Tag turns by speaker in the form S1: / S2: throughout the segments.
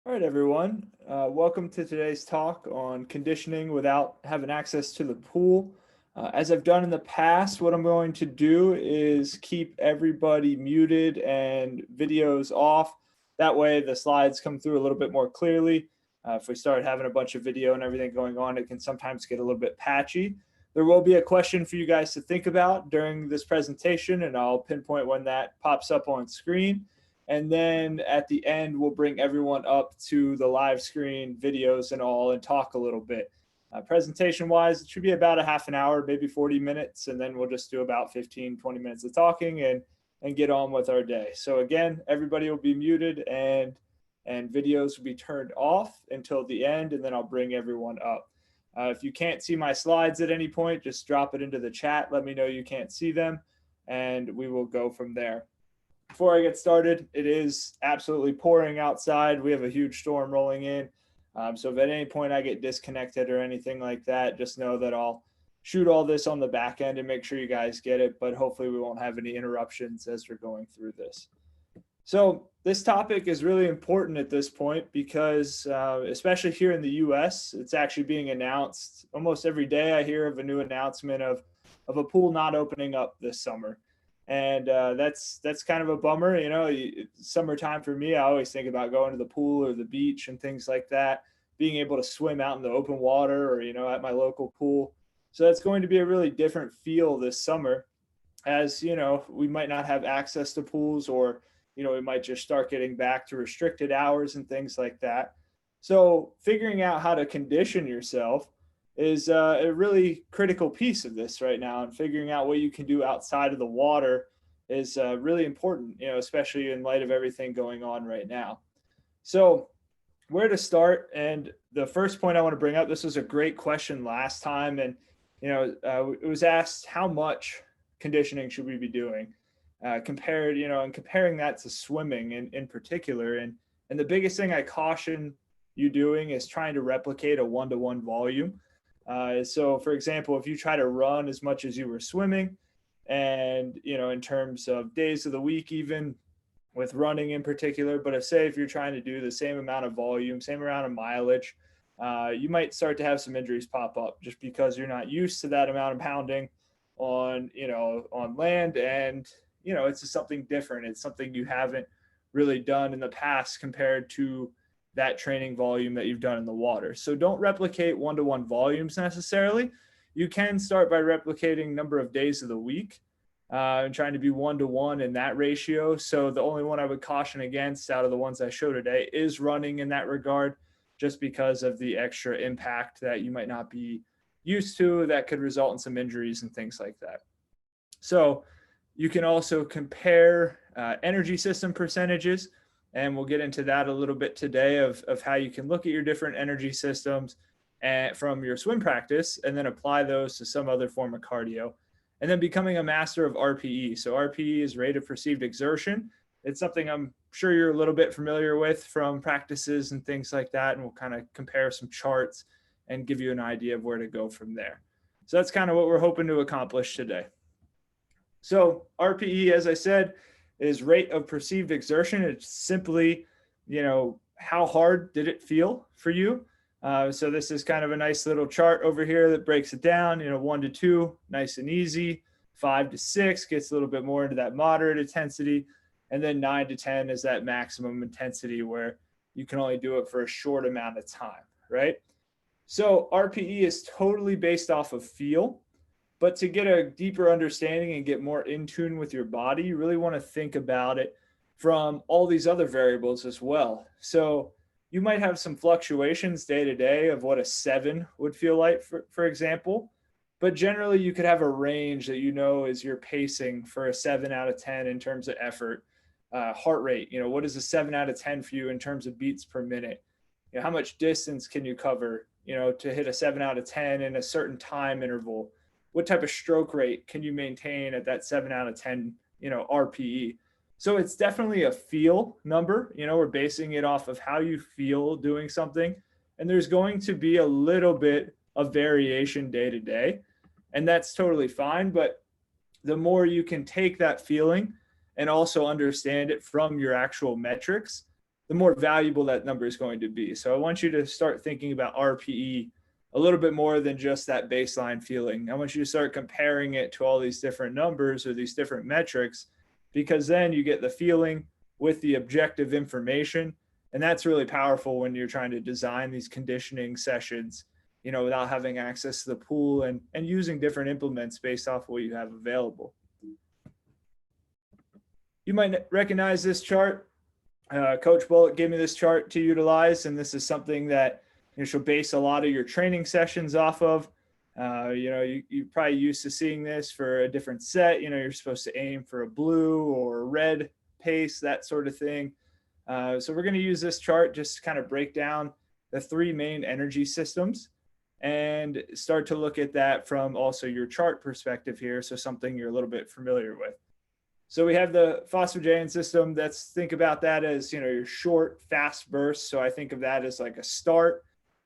S1: All right, everyone. Welcome to today's talk on conditioning without having access to the pool. As I've done in the past, what I'm going to do is keep everybody muted and videos off. That way the slides come through a little bit more clearly. If we start having a bunch of video and everything going on, it can sometimes get a little bit patchy. There will be a question for you guys to think about during this presentation, and I'll pinpoint when that pops up on screen. And then at the end, we'll bring everyone up to the live screen videos and all and talk a little bit. Presentation wise, it should be about a half an hour, maybe 40 minutes. And then we'll just do about 15, 20 minutes of talking and get on with our day. So again, everybody will be muted and videos will be turned off until the end. And then I'll bring everyone up. If you can't see my slides at any point, just drop it into the chat. Let me know you can't see them and we will go from there. Before I get started, it is absolutely pouring outside. We have a huge storm rolling in. So if at any point I get disconnected or anything like that, just know that I'll shoot all this on the back end and make sure you guys get it. But hopefully we won't have any interruptions as we're going through this. So this topic is really important at this point because especially here in the US, it's actually being announced almost every day. I hear of a new announcement of a pool not opening up this summer. And that's kind of a bummer. Summertime for me, I always think about going to the pool or the beach and things like that, being able to swim out in the open water or, at my local pool. So that's going to be a really different feel this summer as, we might not have access to pools or, we might just start getting back to restricted hours and things like that. So figuring out how to condition yourself is a really critical piece of this right now, and figuring out what you can do outside of the water is really important, especially in light of everything going on right now. So where to start? And the first point I want to bring up, this was a great question last time, and it was asked how much conditioning should we be doing compared, and comparing that to swimming in particular. And the biggest thing I caution you doing is trying to replicate a one-to-one volume. So for example, if you try to run as much as you were swimming, and in terms of days of the week, even with running in particular, but if you're trying to do the same amount of volume, same amount of mileage, you might start to have some injuries pop up just because you're not used to that amount of pounding on land. And it's just something different. It's something you haven't really done in the past compared to that training volume that you've done in the water. So don't replicate one-to-one volumes necessarily. You can start by replicating number of days of the week and trying to be one-to-one in that ratio. So the only one I would caution against out of the ones I show today is running in that regard, just because of the extra impact that you might not be used to that could result in some injuries and things like that. So you can also compare energy system percentages. And we'll get into that a little bit today of how you can look at your different energy systems from your swim practice and then apply those to some other form of cardio. And then becoming a master of RPE. So RPE is rate of perceived exertion. It's something I'm sure you're a little bit familiar with from practices and things like that. And we'll kind of compare some charts and give you an idea of where to go from there. So that's kind of what we're hoping to accomplish today. So RPE, as I said, is rate of perceived exertion. It's simply, how hard did it feel for you? So this is kind of a nice little chart over here that breaks it down, 1 to 2, nice and easy. 5 to 6 gets a little bit more into that moderate intensity. And then 9 to 10 is that maximum intensity where you can only do it for a short amount of time, right? So RPE is totally based off of feel. But to get a deeper understanding and get more in tune with your body, you really want to think about it from all these other variables as well. So you might have some fluctuations day to day of what a 7 would feel like, for example. But generally, you could have a range that is your pacing for a 7 out of 10 in terms of effort. Heart rate, what is a 7 out of 10 for you in terms of beats per minute? How much distance can you cover, to hit a 7 out of 10 in a certain time interval? What type of stroke rate can you maintain at that 7 out of 10, RPE? So it's definitely a feel number. We're basing it off of how you feel doing something. And there's going to be a little bit of variation day to day. And that's totally fine. But the more you can take that feeling and also understand it from your actual metrics, the more valuable that number is going to be. So I want you to start thinking about RPE a little bit more than just that baseline feeling. I want you to start comparing it to all these different numbers or these different metrics, because then you get the feeling with the objective information. And that's really powerful when you're trying to design these conditioning sessions, without having access to the pool and using different implements based off what you have available. You might recognize this chart. Coach Bullock gave me this chart to utilize, and this is something that she'll base a lot of your training sessions off of. You're probably used to seeing this for a different set. You're supposed to aim for a blue or red pace, that sort of thing. So we're going to use this chart just to kind of break down the three main energy systems and start to look at that from also your chart perspective here. So something you're a little bit familiar with. So we have the phosphogyne system. Think about that as, your short, fast bursts. So I think of that as like a start.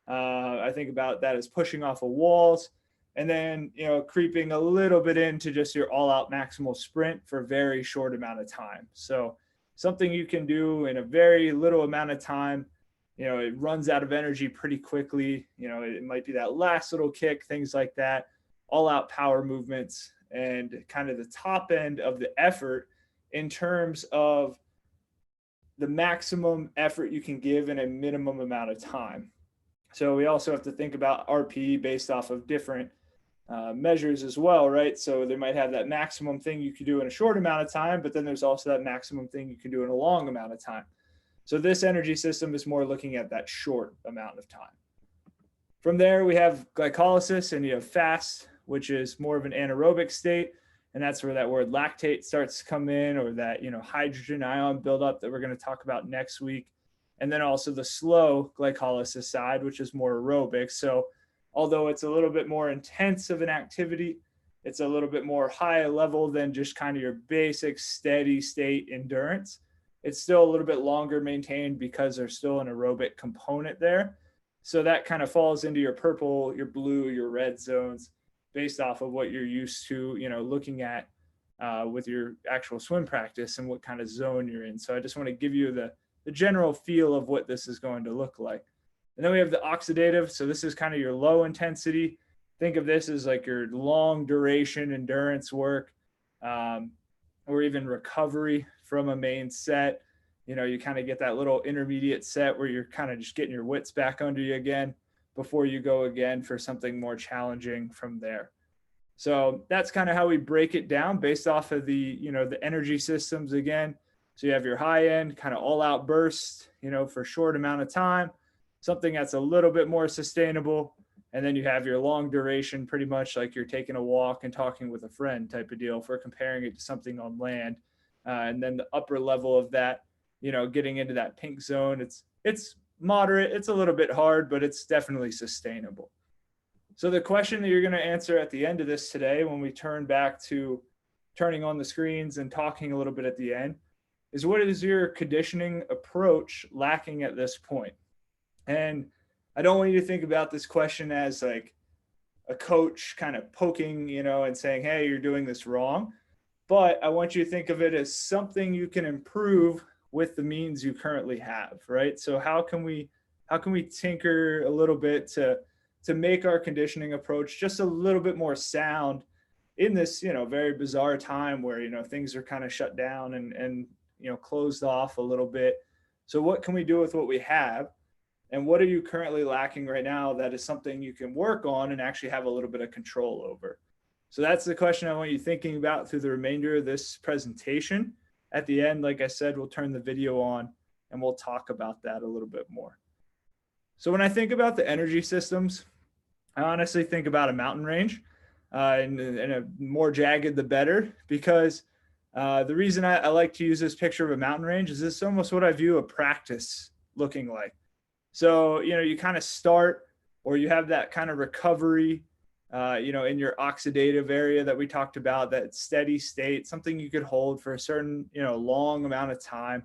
S1: I think about that as pushing off of walls and then, creeping a little bit into just your all out maximal sprint for a very short amount of time. So something you can do in a very little amount of time. It runs out of energy pretty quickly. It might be that last little kick, things like that, all out power movements, and kind of the top end of the effort in terms of the maximum effort you can give in a minimum amount of time. So we also have to think about RPE based off of different measures as well, right? So they might have that maximum thing you can do in a short amount of time, but then there's also that maximum thing you can do in a long amount of time. So this energy system is more looking at that short amount of time. From there, we have glycolysis, and you have fast, which is more of an anaerobic state. And that's where that word lactate starts to come in, or that, hydrogen ion buildup that we're going to talk about next week. And then also the slow glycolysis side, which is more aerobic. So although it's a little bit more intense of an activity, it's a little bit more high level than just kind of your basic steady state endurance. It's still a little bit longer maintained because there's still an aerobic component there. So that kind of falls into your purple, your blue, your red zones based off of what you're used to, looking at with your actual swim practice and what kind of zone you're in. So I just want to give you the general feel of what this is going to look like. And then we have the oxidative. So this is kind of your low intensity. Think of this as like your long duration endurance work, or even recovery from a main set. You kind of get that little intermediate set where you're kind of just getting your wits back under you again before you go again for something more challenging from there. So that's kind of how we break it down based off of the energy systems again. So you have your high end kind of all out burst, for a short amount of time, something that's a little bit more sustainable. And then you have your long duration, pretty much like you're taking a walk and talking with a friend type of deal, if we're comparing it to something on land. And then the upper level of that, getting into that pink zone, it's moderate, it's a little bit hard, but it's definitely sustainable. So the question that you're going to answer at the end of this today, when we turn back to turning on the screens and talking a little bit at the end, is what is your conditioning approach lacking at this point? And I don't want you to think about this question as like a coach kind of poking, and saying, hey, you're doing this wrong. But I want you to think of it as something you can improve with the means you currently have, right? So how can we tinker a little bit to make our conditioning approach just a little bit more sound in this, very bizarre time where, things are kind of shut down and closed off a little bit. So what can we do with what we have? And what are you currently lacking right now that is something you can work on and actually have a little bit of control over? So that's the question I want you thinking about through the remainder of this presentation. At the end, like I said, we'll turn the video on and we'll talk about that a little bit more. So when I think about the energy systems, I honestly think about a mountain range, and a more jagged the better, because the reason I like to use this picture of a mountain range is this is almost what I view a practice looking like. So, you kind of start, or you have that kind of recovery, in your oxidative area that we talked about, that steady state, something you could hold for a certain, long amount of time.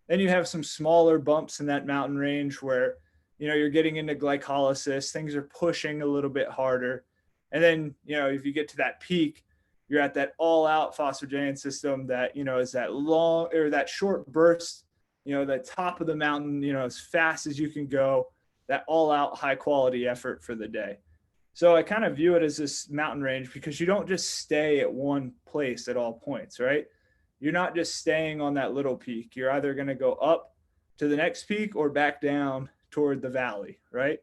S1: Then you have some smaller bumps in that mountain range where, you're getting into glycolysis, things are pushing a little bit harder. And then, if you get to that peak, you're at that all out phosphogyne system that, is that long or that short burst the top of the mountain, as fast as you can go, that all out high quality effort for the day. So I kind of view it as this mountain range because you don't just stay at one place at all points, right? You're not just staying on that little peak. You're either going to go up to the next peak or back down toward the valley, right?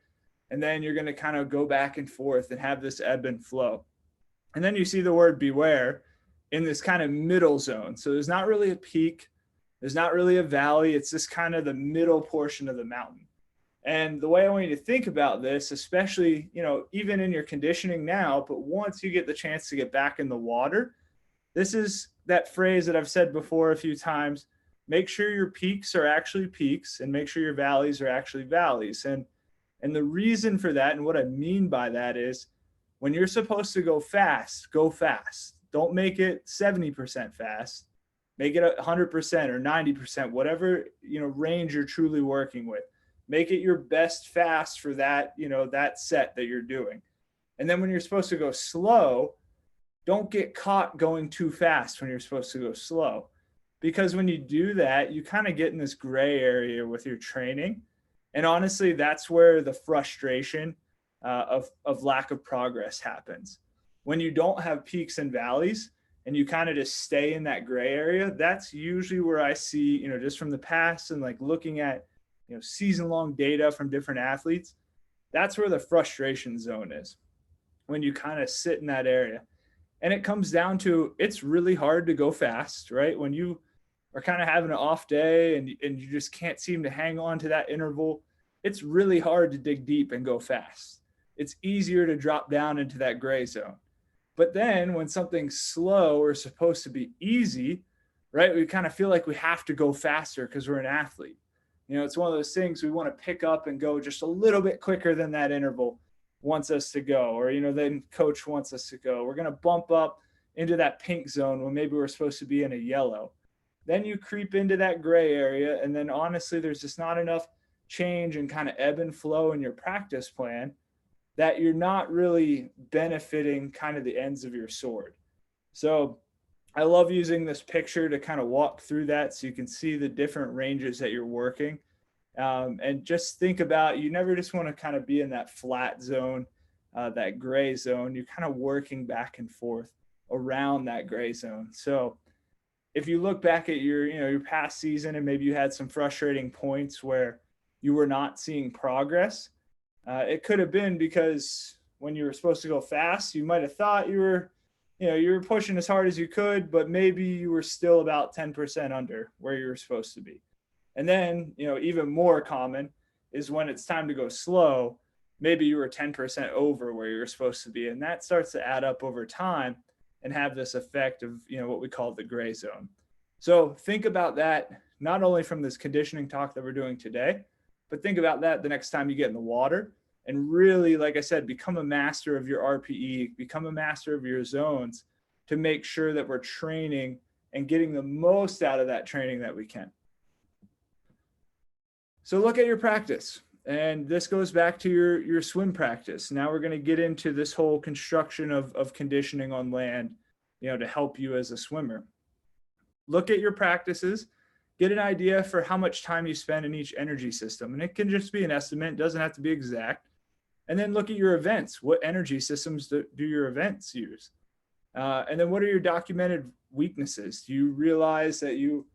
S1: And then you're going to kind of go back and forth and have this ebb and flow. And then you see the word beware in this kind of middle zone. So there's not really a peak, there's not really a valley. It's this kind of the middle portion of the mountain. And the way I want you to think about this, especially, even in your conditioning now, but once you get the chance to get back in the water, this is that phrase that I've said before a few times: make sure your peaks are actually peaks and make sure your valleys are actually valleys. And the reason for that, and what I mean by that, is when you're supposed to go fast, go fast. Don't make it 70% fast. Make it 100% or 90%, whatever, range you're truly working with. Make it your best fast for that, that set that you're doing. And then when you're supposed to go slow, don't get caught going too fast when you're supposed to go slow. Because when you do that, you kind of get in this gray area with your training. And honestly, that's where the frustration of lack of progress happens. When you don't have peaks and valleys and you kind of just stay in that gray area, that's usually where I see, just from the past and like looking at, season-long data from different athletes, that's where the frustration zone is, when you kind of sit in that area. And it comes down to, it's really hard to go fast, right? When you are kind of having an off day and you just can't seem to hang on to that interval, it's really hard to dig deep and go fast. It's easier to drop down into that gray zone. But then when something's slow or supposed to be easy, right, we kind of feel like we have to go faster because we're an athlete. It's one of those things we want to pick up and go just a little bit quicker than that interval wants us to go, or, then coach wants us to go. We're going to bump up into that pink zone when maybe we're supposed to be in a yellow. Then you creep into that gray area. And then honestly, there's just not enough change and kind of ebb and flow in your practice plan that you're not really benefiting kind of the ends of your sword. So I love using this picture to kind of walk through that so you can see the different ranges that you're working. And just think about, you never just want to kind of be in that flat zone, that gray zone. You're kind of working back and forth around that gray zone. So if you look back at your past season and maybe you had some frustrating points where you were not seeing progress, it could have been because when you were supposed to go fast, you might have thought you were pushing as hard as you could, but maybe you were still about 10% under where you were supposed to be. And then, even more common is when it's time to go slow, maybe you were 10% over where you're supposed to be. And that starts to add up over time and have this effect of, what we call the gray zone. So think about that, not only from this conditioning talk that we're doing today, but think about that the next time you get in the water. And really, like I said, become a master of your RPE, become a master of your zones to make sure that we're training and getting the most out of that training that we can. So look at your practice. And this goes back to your swim practice. Now we're going to get into this whole construction of conditioning on land, to help you as a swimmer. Look at your practices, get an idea for how much time you spend in each energy system. And it can just be an estimate, it doesn't have to be exact. And then look at your events. What energy systems do your events use? And then what are your documented weaknesses? Do you realize that you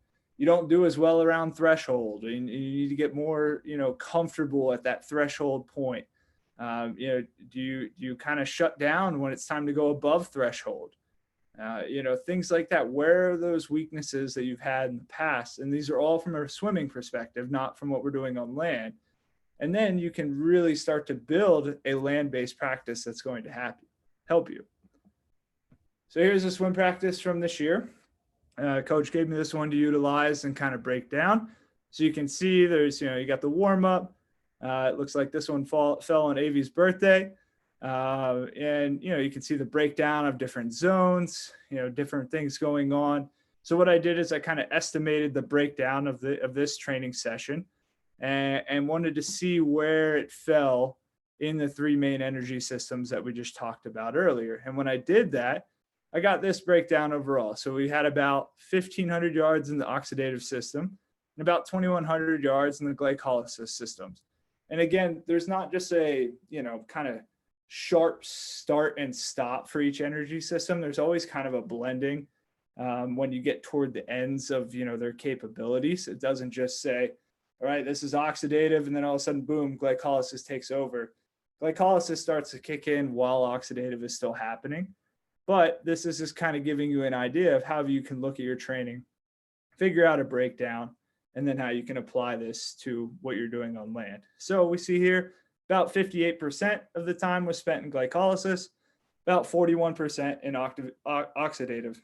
S1: don't do as well around threshold and you need to get more, comfortable at that threshold point? Do you kind of shut down when it's time to go above threshold? Things like that. Where are those weaknesses that you've had in the past? And these are all from a swimming perspective, not from what we're doing on land. And then you can really start to build a land-based practice that's going to help you. So here's a swim practice from this year. Coach gave me this one to utilize and kind of break down. So you can see there's, you got the warm up. It looks like this one fell on Avi's birthday. And, you can see the breakdown of different zones, different things going on. So what I did is I kind of estimated the breakdown of this training session and wanted to see where it fell in the three main energy systems that we just talked about earlier. And when I did that, I got this breakdown overall. So we had about 1,500 yards in the oxidative system, and about 2,100 yards in the glycolysis systems. And again, there's not just a, kind of sharp start and stop for each energy system. There's always kind of a blending when you get toward the ends of, their capabilities. It doesn't just say, all right, this is oxidative, and then all of a sudden, boom, glycolysis takes over. Glycolysis starts to kick in while oxidative is still happening. But this is just kind of giving you an idea of how you can look at your training, figure out a breakdown, and then how you can apply this to what you're doing on land. So we see here about 58% of the time was spent in glycolysis, about 41% in oxidative.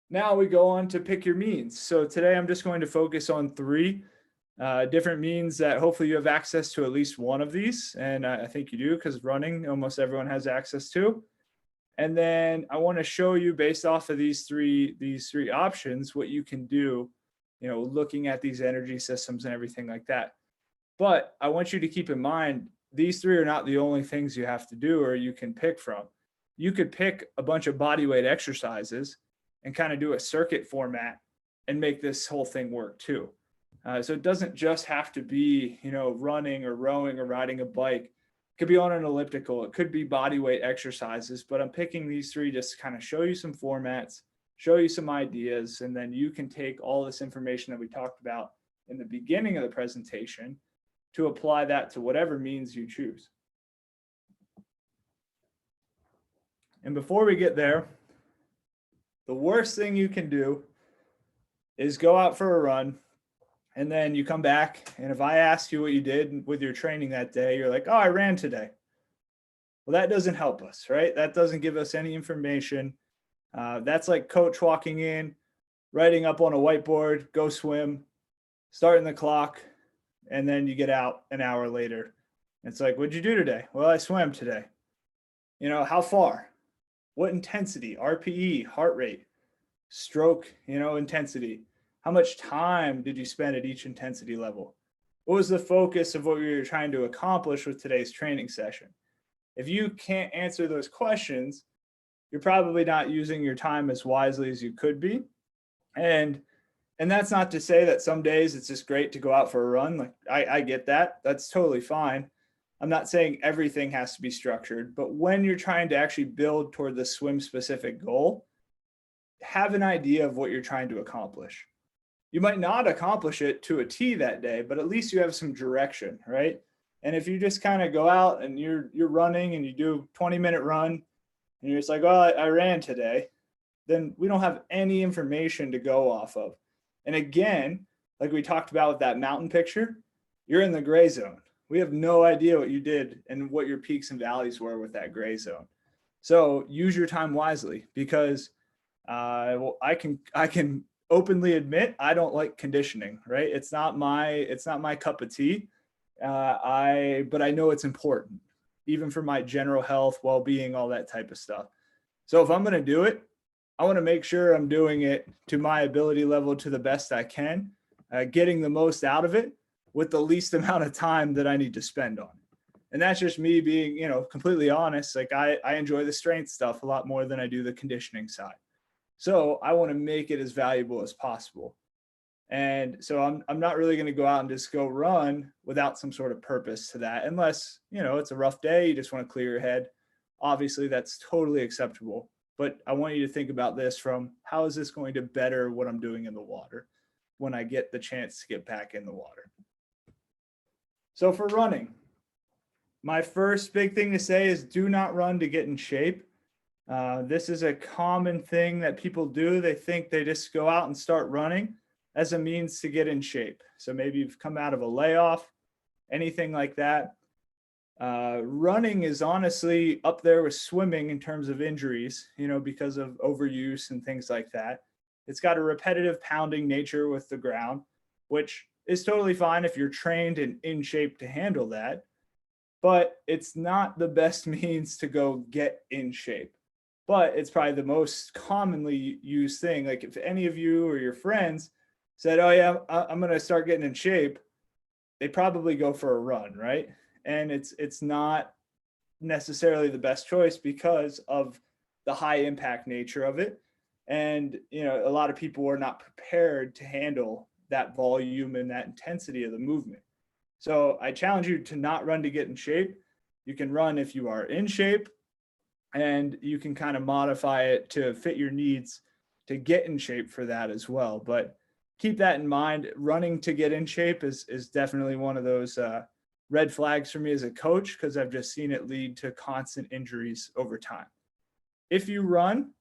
S1: Now we go on to pick your means. So today I'm just going to focus on 3 different means that hopefully you have access to at least one of these. And I think you do, because running almost everyone has access to. And then I want to show you, based off of these three options, what you can do, looking at these energy systems and everything like that. But I want you to keep in mind, these 3 are not the only things you have to do or you can pick from. You could pick a bunch of body weight exercises and kind of do a circuit format and make this whole thing work too. So it doesn't just have to be, running or rowing or riding a bike. It could be on an elliptical. It could be body weight exercises, but I'm picking these 3 just to kind of show you some formats, show you some ideas, and then you can take all this information that we talked about in the beginning of the presentation to apply that to whatever means you choose. And before we get there, the worst thing you can do is go out for a run, and then you come back, and if I ask you what you did with your training that day, you're like, oh, I ran today. Well, that doesn't help us, right? That doesn't give us any information. That's like coach walking in, writing up on a whiteboard, go swim, starting the clock, and then you get out an hour later. It's like, what'd you do today? Well, I swam today. How far? What intensity? RPE, heart rate, stroke, intensity. How much time did you spend at each intensity level? What was the focus of what we were trying to accomplish with today's training session? If you can't answer those questions, you're probably not using your time as wisely as you could be. And that's not to say that some days it's just great to go out for a run. Like I get that. That's totally fine. I'm not saying everything has to be structured, but when you're trying to actually build toward the swim specific goal, have an idea of what you're trying to accomplish. You might not accomplish it to a T that day, but at least you have some direction, right? And if you just kind of go out and you're running and you do a 20-minute run and you're just like, well, I ran today, then we don't have any information to go off of. And again, like we talked about with that mountain picture, you're in the gray zone. We have no idea what you did and what your peaks and valleys were with that gray zone. So use your time wisely, because I can openly admit I don't like conditioning, right? It's not my cup of tea. But I know it's important, even for my general health, well-being, all that type of stuff. So if I'm going to do it, I want to make sure I'm doing it to my ability level to the best I can, getting the most out of it with the least amount of time that I need to spend on it. And that's just me being, completely honest. Like I enjoy the strength stuff a lot more than I do the conditioning side. So I want to make it as valuable as possible. And so I'm not really going to go out and just go run without some sort of purpose to that, unless, it's a rough day, you just want to clear your head. Obviously, that's totally acceptable. But I want you to think about this from, how is this going to better what I'm doing in the water when I get the chance to get back in the water? So for running, my first big thing to say is do not run to get in shape. This is a common thing that people do. They think they just go out and start running as a means to get in shape. So maybe you've come out of a layoff, anything like that. Running is honestly up there with swimming in terms of injuries, because of overuse and things like that. It's got a repetitive pounding nature with the ground, which is totally fine if you're trained and in shape to handle that. But it's not the best means to go get in shape. But it's probably the most commonly used thing. Like if any of you or your friends said, oh yeah, I'm going to start getting in shape, they probably go for a run, right? And it's not necessarily the best choice because of the high impact nature of it. And, a lot of people are not prepared to handle that volume and that intensity of the movement. So I challenge you to not run to get in shape. You can run if you are in shape, and you can kind of modify it to fit your needs to get in shape for that as well. But keep that in mind. Running to get in shape is definitely one of those red flags for me as a coach, because I've just seen it lead to constant injuries over time. If you run,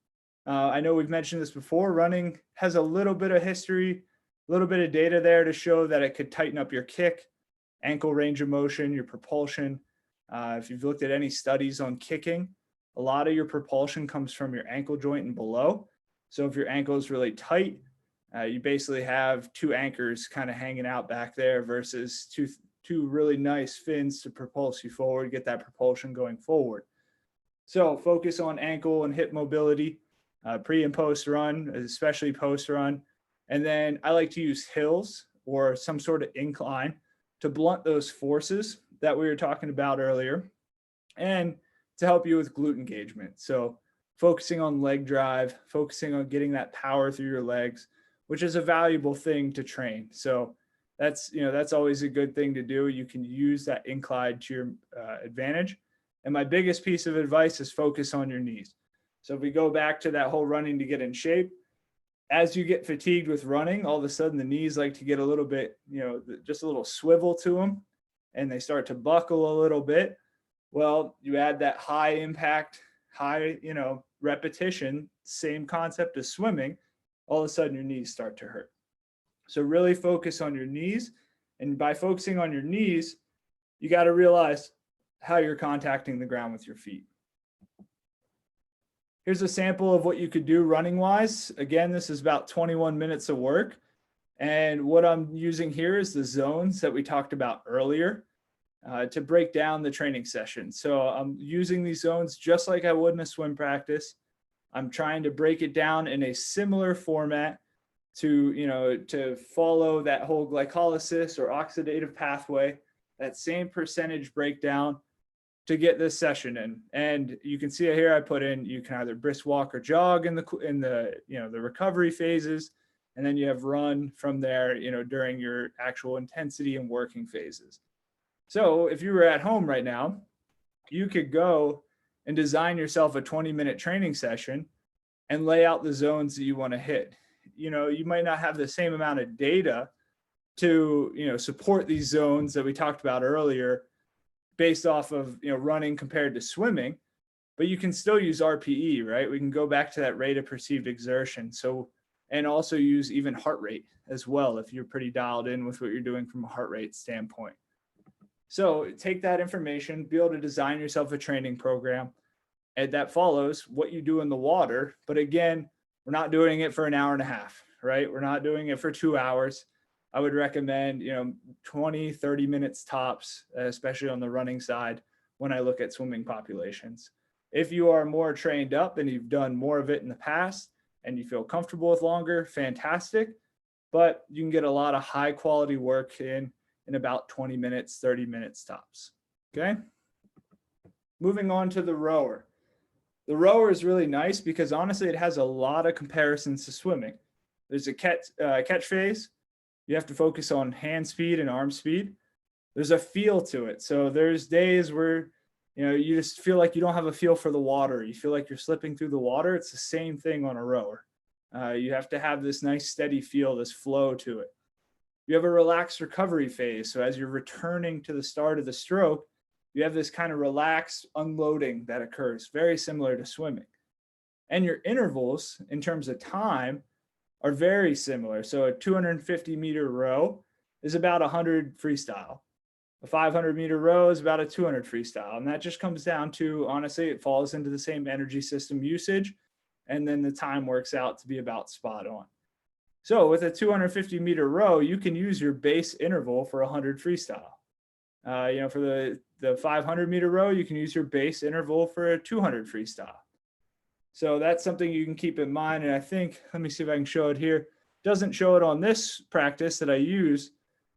S1: I know we've mentioned this before, running has a little bit of history, a little bit of data there to show that it could tighten up your kick, ankle range of motion, your propulsion. If you've looked at any studies on kicking, a lot of your propulsion comes from your ankle joint and below. So if your ankle is really tight, you basically have two anchors kind of hanging out back there versus two really nice fins to propulse you forward, get that propulsion going forward. So focus on ankle and hip mobility, pre and post run, especially post run. And then I like to use hills or some sort of incline to blunt those forces that we were talking about earlier, and to help you with glute engagement. So focusing on leg drive, focusing on getting that power through your legs, which is a valuable thing to train. So that's always a good thing to do. You can use that incline to your advantage. And my biggest piece of advice is focus on your knees. So if we go back to that whole running to get in shape, as you get fatigued with running, all of a sudden the knees like to get a little bit, just a little swivel to them, and they start to buckle a little bit. Well, you add that high impact, high, repetition, same concept as swimming, all of a sudden your knees start to hurt. So really focus on your knees. And by focusing on your knees, you got to realize how you're contacting the ground with your feet. Here's a sample of what you could do running wise. Again, this is about 21 minutes of work. And what I'm using here is the zones that we talked about earlier to break down the training session. So I'm using these zones just like I would in a swim practice. I'm trying to break it down in a similar format to follow that whole glycolysis or oxidative pathway, that same percentage breakdown to get this session in. And you can see it here. I put in, you can either brisk walk or jog in the recovery phases, and then you have run from there, during your actual intensity and working phases. So if you were at home right now, you could go and design yourself a 20-minute training session and lay out the zones that you want to hit. You might not have the same amount of data to, support these zones that we talked about earlier based off of, running compared to swimming, but you can still use RPE, right? We can go back to that rate of perceived exertion. So, and also use even heart rate as well, if you're pretty dialed in with what you're doing from a heart rate standpoint. So take that information, be able to design yourself a training program, and that follows what you do in the water. But again, we're not doing it for an hour and a half, right? We're not doing it for 2 hours. I would recommend, 20, 30 minutes tops, especially on the running side when I look at swimming populations. If you are more trained up and you've done more of it in the past and you feel comfortable with longer, fantastic. But you can get a lot of high quality work in about 20 minutes, 30 minutes tops. Okay. Moving on to the rower. The rower is really nice because honestly, it has a lot of comparisons to swimming. There's a catch phase. You have to focus on hand speed and arm speed. There's a feel to it. So there's days where, you just feel like you don't have a feel for the water. You feel like you're slipping through the water. It's the same thing on a rower. You have to have this nice steady feel, this flow to it. You have a relaxed recovery phase. So as you're returning to the start of the stroke, you have this kind of relaxed unloading that occurs, very similar to swimming. And your intervals in terms of time are very similar. So a 250-meter row is about 100 freestyle. A 500-meter row is about a 200 freestyle. And that just comes down to, honestly, it falls into the same energy system usage. And then the time works out to be about spot on. So with a 250-meter row, you can use your base interval for 100 freestyle. For the 500-meter row, you can use your base interval for a 200 freestyle. So that's something you can keep in mind. And I think, let me see if I can show it here. Doesn't show it on this practice that I use,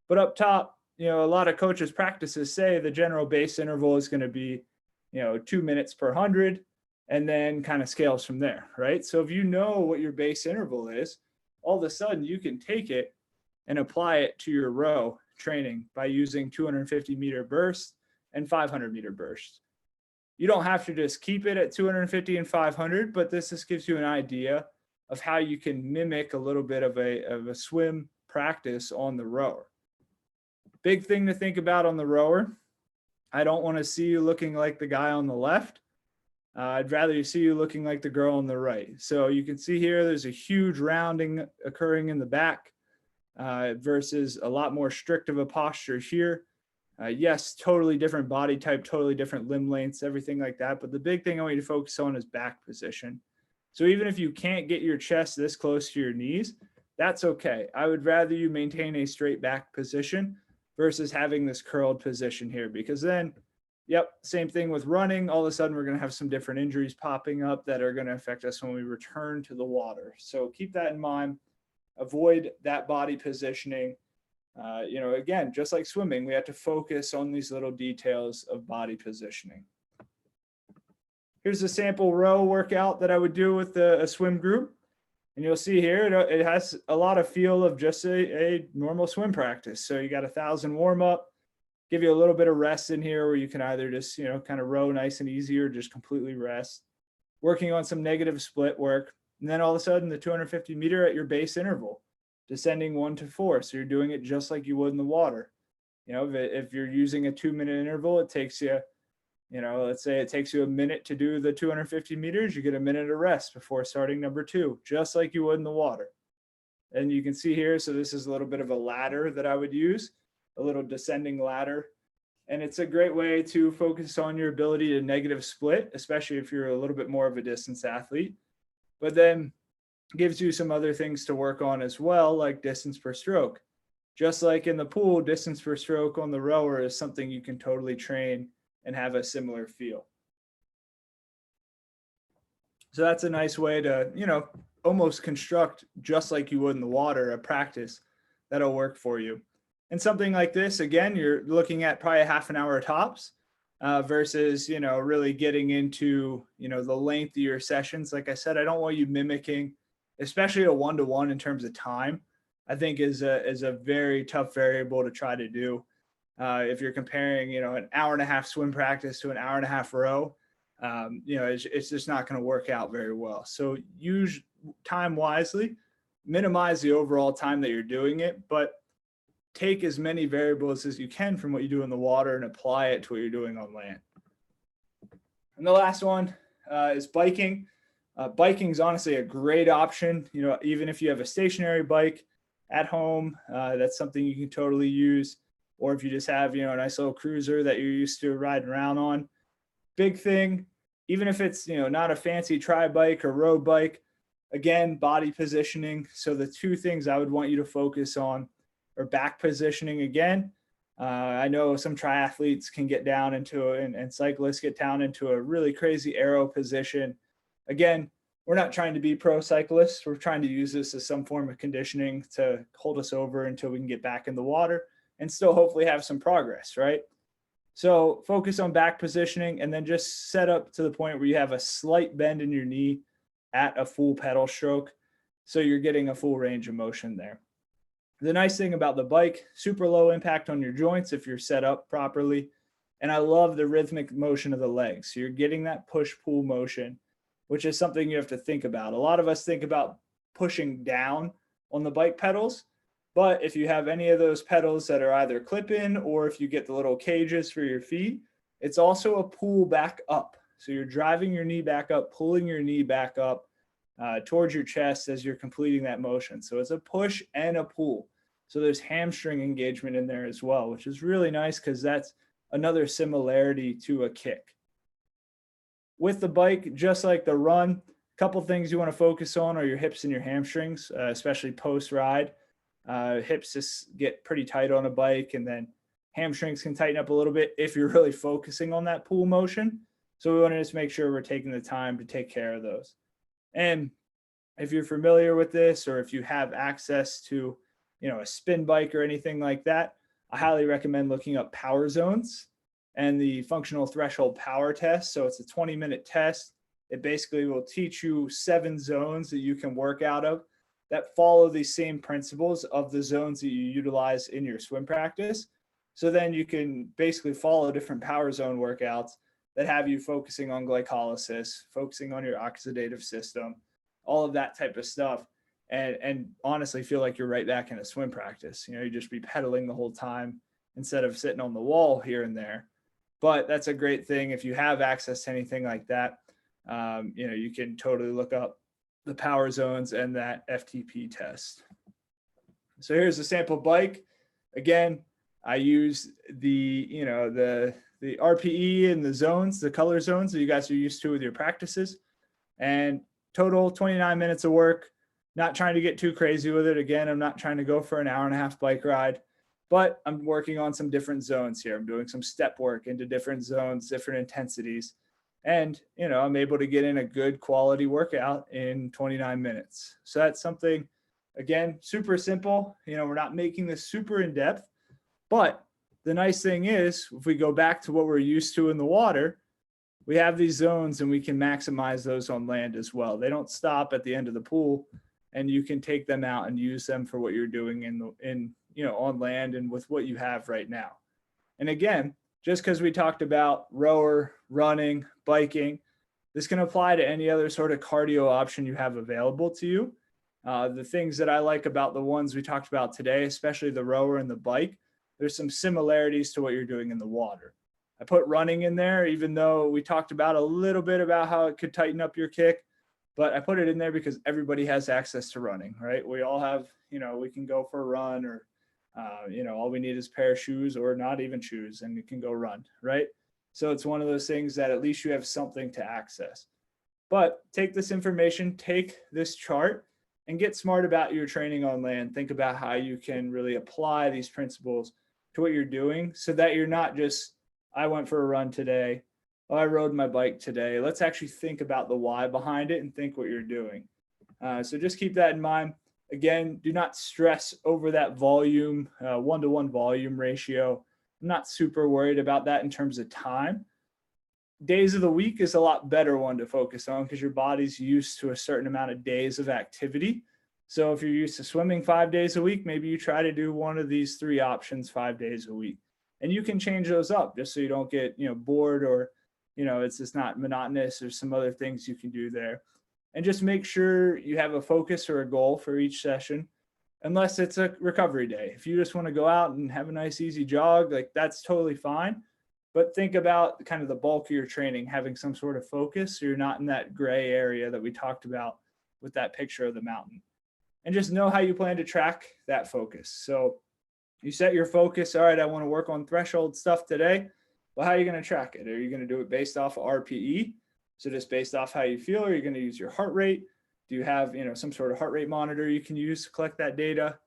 S1: but up top, a lot of coaches' practices say the general base interval is going to be, 2 minutes per 100. and then kind of scales from there, right? So if you know what your base interval is, all of a sudden you can take it and apply it to your row training by using 250-meter bursts and 500-meter bursts. You don't have to just keep it at 250 and 500, but this just gives you an idea of how you can mimic a little bit of a swim practice on the rower. Big thing to think about on the rower, I don't want to see you looking like the guy on the left. I'd rather see you looking like the girl on the right. So you can see here, there's a huge rounding occurring in the back versus a lot more strict of a posture here. Yes, totally different body type, totally different limb lengths, everything like that. But the big thing I want you to focus on is back position. So even if you can't get your chest this close to your knees, that's okay. I would rather you maintain a straight back position versus having this curled position here, because then, yep, same thing with running. All of a sudden, we're going to have some different injuries popping up that are going to affect us when we return to the water. So keep that in mind. Avoid that body positioning. Again, just like swimming, we have to focus on these little details of body positioning. Here's a sample row workout that I would do with a swim group. And you'll see here, it has a lot of feel of just a normal swim practice. So you got 1,000 warm up, give you a little bit of rest in here where you can either just, kind of row nice and easy or just completely rest. Working on some negative split work. And then all of a sudden the 250-meter at your base interval, descending 1 to 4. So you're doing it just like you would in the water. If you're using a 2-minute interval, it takes you, let's say it takes you a minute to do the 250 meters, you get a minute of rest before starting number 2, just like you would in the water. And you can see here, so this is a little bit of a ladder that I would use, a little descending ladder. And it's a great way to focus on your ability to negative split, especially if you're a little bit more of a distance athlete. But then gives you some other things to work on as well, like distance per stroke. Just like in the pool, distance per stroke on the rower is something you can totally train and have a similar feel. So that's a nice way to, almost construct just like you would in the water, a practice that'll work for you. And something like this, again, you're looking at probably a half an hour tops versus, really getting into, the length of your sessions. Like I said, I don't want you mimicking, especially a 1-to-1 in terms of time, I think is a very tough variable to try to do. If you're comparing, an hour and a half swim practice to an hour and a half row, it's just not going to work out very well. So use time wisely, minimize the overall time that you're doing it, but take as many variables as you can from what you do in the water and apply it to what you're doing on land. And the last one is biking. Biking is honestly a great option. Even if you have a stationary bike at home, that's something you can totally use. Or if you just have, a nice little cruiser that you're used to riding around on. Big thing, even if it's, not a fancy tri bike or road bike, again, body positioning. So the two things I would want you to focus on are back positioning again. I know some triathletes can get down into and cyclists get down into a really crazy aero position. Again, we're not trying to be pro cyclists. We're trying to use this as some form of conditioning to hold us over until we can get back in the water and still hopefully have some progress, right? So focus on back positioning and then just set up to the point where you have a slight bend in your knee at a full pedal stroke. So you're getting a full range of motion there. The nice thing about the bike, super low impact on your joints if you're set up properly. And I love the rhythmic motion of the legs. So you're getting that push-pull motion, which is something you have to think about. A lot of us think about pushing down on the bike pedals, but if you have any of those pedals that are either clip-in or if you get the little cages for your feet, it's also a pull back up. So you're driving your knee back up, pulling your knee back up towards your chest as you're completing that motion. So it's a push and a pull. So there's hamstring engagement in there as well, which is really nice because that's another similarity to a kick. With the bike, just like the run, a couple things you want to focus on are your hips and your hamstrings, especially post-ride. Hips just get pretty tight on a bike, and then hamstrings can tighten up a little bit if you're really focusing on that pull motion. So we want to just make sure we're taking the time to take care of those. And if you're familiar with this, or if you have access to, a spin bike or anything like that, I highly recommend looking up power zones and the functional threshold power test. So it's a 20-minute test. It basically will teach you 7 zones that you can work out of that follow the same principles of the zones that you utilize in your swim practice. So then you can basically follow different power zone workouts that have you focusing on glycolysis, focusing on your oxidative system, all of that type of stuff. And honestly feel like you're right back in a swim practice. You know, you just be pedaling the whole time instead of sitting on the wall here and there. But that's a great thing. If you have access to anything like that, you know, you can totally look up the power zones and that FTP test. So here's a sample bike. Again, I use the, you know, the RPE and the zones, the color zones that you guys are used to with your practices. And total 29 minutes of work. Not trying to get too crazy with it. Again, I'm not trying to go for an hour-and-a-half bike ride, but I'm working on some different zones here. I'm doing some step work into different zones, different intensities. And, you know, I'm able to get in a good quality workout in 29 minutes. So that's something, again, super simple. You know, we're not making this super in depth, but the nice thing is if we go back to what we're used to in the water, we have these zones and we can maximize those on land as well. They don't stop at the end of the pool, and you can take them out and use them for what you're doing in you know, on land and with what you have right now. And again, just because we talked about rower, running, biking, this can apply to any other sort of cardio option you have available to you. The things that I like about the ones we talked about today, especially the rower and the bike, there's some similarities to what you're doing in the water. I put running in there, even though we talked about a little bit about how it could tighten up your kick, but I put it in there because everybody has access to running, right? We all have, you know, we can go for a run or, you know, all we need is a pair of shoes or not even shoes and you can go run, right? So it's one of those things that at least you have something to access. But take this information, take this chart and get smart about your training on land. Think about how you can really apply these principles to what you're doing so that you're not just, I went for a run today. Oh, I rode my bike today. Let's actually think about the why behind it and think what you're doing. So just keep that in mind. Again, do not stress over that volume, 1-to-1 volume ratio. I'm not super worried about that in terms of time. Days of the week is a lot better one to focus on because your body's used to a certain amount of days of activity. So if you're used to swimming 5 days a week, maybe you try to do one of these 3 options 5 days a week. And you can change those up just so you don't get, you know, bored or, you know, it's just not monotonous. There's some other things you can do there. And just make sure you have a focus or a goal for each session, unless it's a recovery day. If you just want to go out and have a nice easy jog, like that's totally fine. But think about kind of the bulk of your training, having some sort of focus so you're not in that gray area that we talked about with that picture of the mountain. And just know how you plan to track that focus. So you set your focus, all right, I want to work on threshold stuff today. Well, how are you going to track it? Are you going to do it based off of RPE? So just based off how you feel, are you going to use your heart rate? Do you have, you know, some sort of heart rate monitor you can use to collect that data?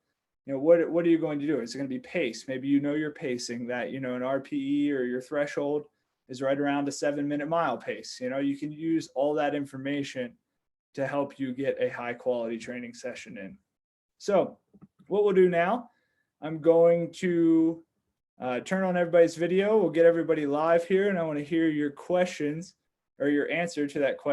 S1: You know, what are you going to do? Is it going to be pace? Maybe you know your pacing that, you know, an RPE or your threshold is right around a 7-minute mile pace. You know, you can use all that information to help you get a high quality training session in. So what we'll do now, I'm going to turn on everybody's video. We'll get everybody live here and I want to hear your questions or your answer to that question.